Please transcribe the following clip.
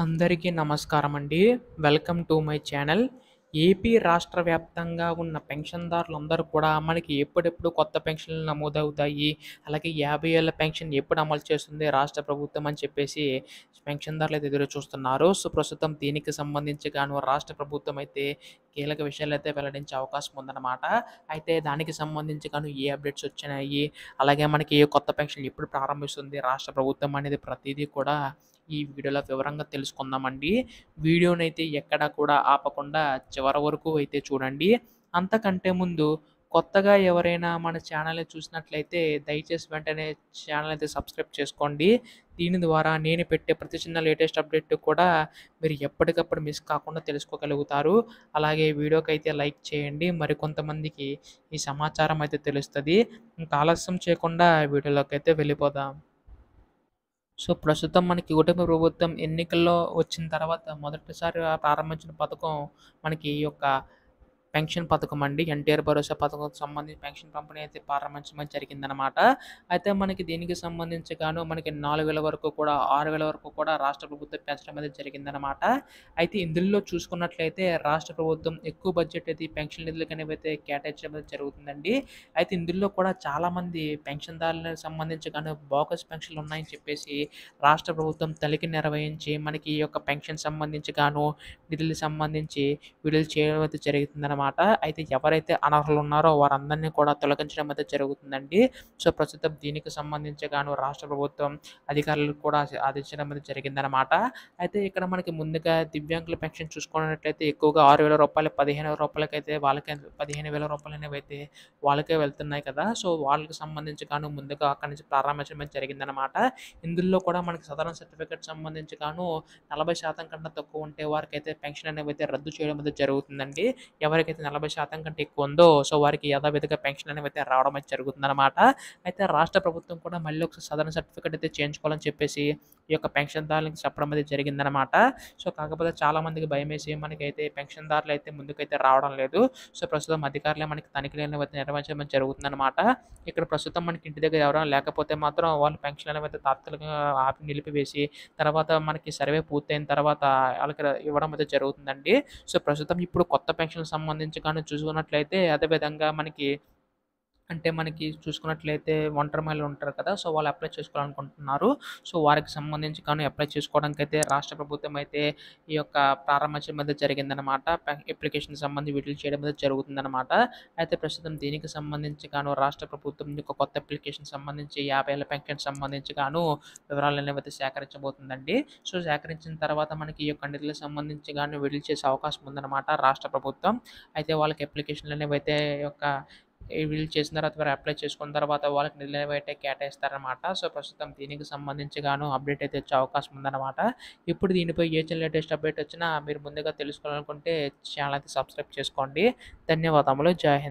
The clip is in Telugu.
అందరికీ నమస్కారమండి. Welcome to my channel. AP రాష్ట్ర వ్యాప్తంగా ఉన్న పెన్షన్‌దారులందరూ కూడా మనకి ఎప్పుడెప్పుడు కొత్త పెన్షన్‌లు నమోదవుతాయి, అలాగే 50 ఏళ్ల పెన్షన్ ఎప్పుడు అమలు చేస్తుంది రాష్ట్ర ప్రభుత్వం అని చెప్పేసి పెన్షన్‌దారులైతే ఎదురు చూస్తున్నారు. సో, ప్రస్తుతం దీనికి సంబంధించి గాను రాష్ట్ర ప్రభుత్వం అయితే కీలక విషయాలైతే వెల్లడించే అవకాశం ఉందన్నమాట. అయితే దానికి సంబంధించి గాను ఏ అప్డేట్స్ వచ్చినాయి, అలాగే మనకి ఏ కొత్త పెన్షన్‌లు ఎప్పుడు ప్రారంభిస్తుంది రాష్ట్ర ప్రభుత్వం అనేది ప్రతీదీ కూడా ఈ వీడియోలో వివరంగా తెలుసుకుందామండి. వీడియోనైతే ఎక్కడా కూడా ఆపకుండా చివరి వరకు అయితే చూడండి. అంతకంటే ముందు కొత్తగా ఎవరైనా మన ఛానల్‌ని చూసినట్లయితే దయచేసి వెంటనే ఛానల్ అయితే సబ్స్క్రైబ్ చేసుకోండి. దీని ద్వారా నేను పెట్టే ప్రతి చిన్న లేటెస్ట్ అప్డేట్ కూడా మీరు ఎప్పటికప్పుడు మిస్ కాకుండా తెలుసుకోగలుగుతారు. అలాగే వీడియోకైతే లైక్ చేయండి. మరికొంతమందికి ఈ సమాచారం అయితే తెలుస్తది. ఇంకా ఆలస్యం చేయకుండా వీడియోలోకైతే వెళ్ళిపోదాం. సో, ప్రస్తుతం మనకి కూటమి ప్రభుత్వం ఎన్నికల్లో వచ్చిన తర్వాత మొదటిసారిగా ప్రారంభించిన పథకం మనకి ఈ యొక్క పెన్షన్ పథకం అండి. ఎన్టీఆర్ భరోసా పథకంకి సంబంధించి పెన్షన్ పంపిణీ అయితే ప్రారంభించడం జరిగిందనమాట. అయితే మనకి దీనికి సంబంధించి గాను మనకి 4000 వరకు కూడా 6000 వరకు కూడా రాష్ట్ర ప్రభుత్వం పెంచడం అనేది జరిగిందనమాట. అయితే ఇందులో చూసుకున్నట్లయితే రాష్ట్ర ప్రభుత్వం ఎక్కువ బడ్జెట్ అయితే ఈ పెన్షన్ నిధులకనేవైతే కేటాయించడం అనేది జరుగుతుందండి. అయితే ఇందులో కూడా చాలామంది పెన్షన్‌దారులకు సంబంధించి గాను బోగస్ పెన్షన్‌లు ఉన్నాయని చెప్పేసి రాష్ట్ర ప్రభుత్వం తనిఖీ నిర్వహించి మనకి ఈ యొక్క పెన్షన్ సంబంధించి గాను నిధులకు సంబంధించి విడుదల చేయడం అయితే జరుగుతుందనమాట. అయితే ఎవరైతే అనర్హులు ఉన్నారో వారందరినీ కూడా తొలగించడం అయితే జరుగుతుందండి. సో, ప్రస్తుతం దీనికి సంబంధించి గాను రాష్ట్ర ప్రభుత్వం అధికారులకు కూడా ఆదేశించడం అనేది జరిగిందనమాట. అయితే ఇక్కడ మనకి ముందుగా దివ్యాంగుల పెన్షన్ చూసుకున్నట్లయితే ఎక్కువగా రూ. 6,000 రూ. 15,000 వాళ్ళకే రూ. 15,000 అనేవైతే వాళ్ళకే వెళ్తున్నాయి కదా! సో, వాళ్ళకి సంబంధించి గాను ముందుగా అక్కడి నుంచి ప్రారంభించడం అయితే జరిగిందనమాట. ఇందులో కూడా మనకి సదరన్ సర్టిఫికేట్ సంబంధించి గాను 40% కన్నా తక్కువ ఉంటే వారికైతే పెన్షన్ అనేవైతే రద్దు చేయడం అయితే జరుగుతుందండి. ఎవరికైతే 40% కంటే ఎక్కువ ఉందో సో, వారికి యథావిధిగా పెన్షన్ అనేవైతే రావడం అయితే జరుగుతుందనమాట. అయితే రాష్ట్ర ప్రభుత్వం కూడా మళ్ళీ ఒకసారి సదరన్ సర్టిఫికేట్ అయితే చేయించుకోవాలని చెప్పేసి ఈ యొక్క పెన్షన్‌దారులకు చెప్పడం అయితే జరిగిందనమాట. సో, కాకపోతే చాలామందికి భయమేసి మనకైతే పెన్షన్‌దారులైతే ముందుకైతే రావడం లేదు. సో, ప్రస్తుతం అధికారులే మనకి తనిఖీలు అనేవైతే నిర్వహించడం జరుగుతుందనమాట. ఇక్కడ ప్రస్తుతం మనకి ఇంటి దగ్గర ఎవరైనా లేకపోతే మాత్రం వాళ్ళు పెన్షన్ అనేవైతే తాత్కాలికంగా ఆపి నిలిపివేసి తర్వాత మనకి సర్వే పూర్తయిన తర్వాత ఆళ్ళకి ఇవ్వడం అయితే జరుగుతుందండి. సో, ప్రస్తుతం ఇప్పుడు కొత్త పెన్షన్‌కి సంబంధించి కానీ చూసుకున్నట్లయితే అదే విధంగా మనకి చూసుకున్నట్లయితే ఒంటరి మహిళలు ఉంటారు కదా! సో, వాళ్ళు అప్లై చేసుకోవాలనుకుంటున్నారు. సో, వారికి సంబంధించి కానీ అప్లై చేసుకోవడానికైతే రాష్ట్ర ప్రభుత్వం అయితే ఈ యొక్క ప్రారంభించడం అయితే జరిగిందనమాట. అప్లికేషన్‌కి సంబంధించి విడుదల చేయడం అయితే జరుగుతుందనమాట. అయితే ప్రస్తుతం దీనికి సంబంధించి గాను రాష్ట్ర ప్రభుత్వం యొక్క కొత్త అప్లికేషన్ సంబంధించి 50 ఏళ్ల పెన్షన్‌కి సంబంధించి గాను వివరాలనేవైతే సేకరించబోతుందండి. సో, సేకరించిన తర్వాత మనకి ఈ యొక్క నిధులకు సంబంధించి గాను విడుదల చేసే అవకాశం ఉందనమాట రాష్ట్ర ప్రభుత్వం. అయితే వాళ్ళకి అప్లికేషన్‌లనేవైతే యొక్క విడుదల చేసిన తర్వాత వారు అప్లై చేసుకున్న తర్వాత వాళ్ళకి నిధులనేవైతే కేటాయిస్తారనమాట. సో, ప్రస్తుతం దీనికి సంబంధించి గాను అప్డేట్ అయితే వచ్చే అవకాశం ఉందనమాట. ఇప్పుడు దీనిపై ఏ చిన్న లేటెస్ట్ అప్డేట్ వచ్చినా మీరు ముందుగా తెలుసుకోవాలనుకుంటే ఛానల్ అయితే సబ్స్క్రైబ్ చేసుకోండి. ధన్యవాదములు. జై హింద్.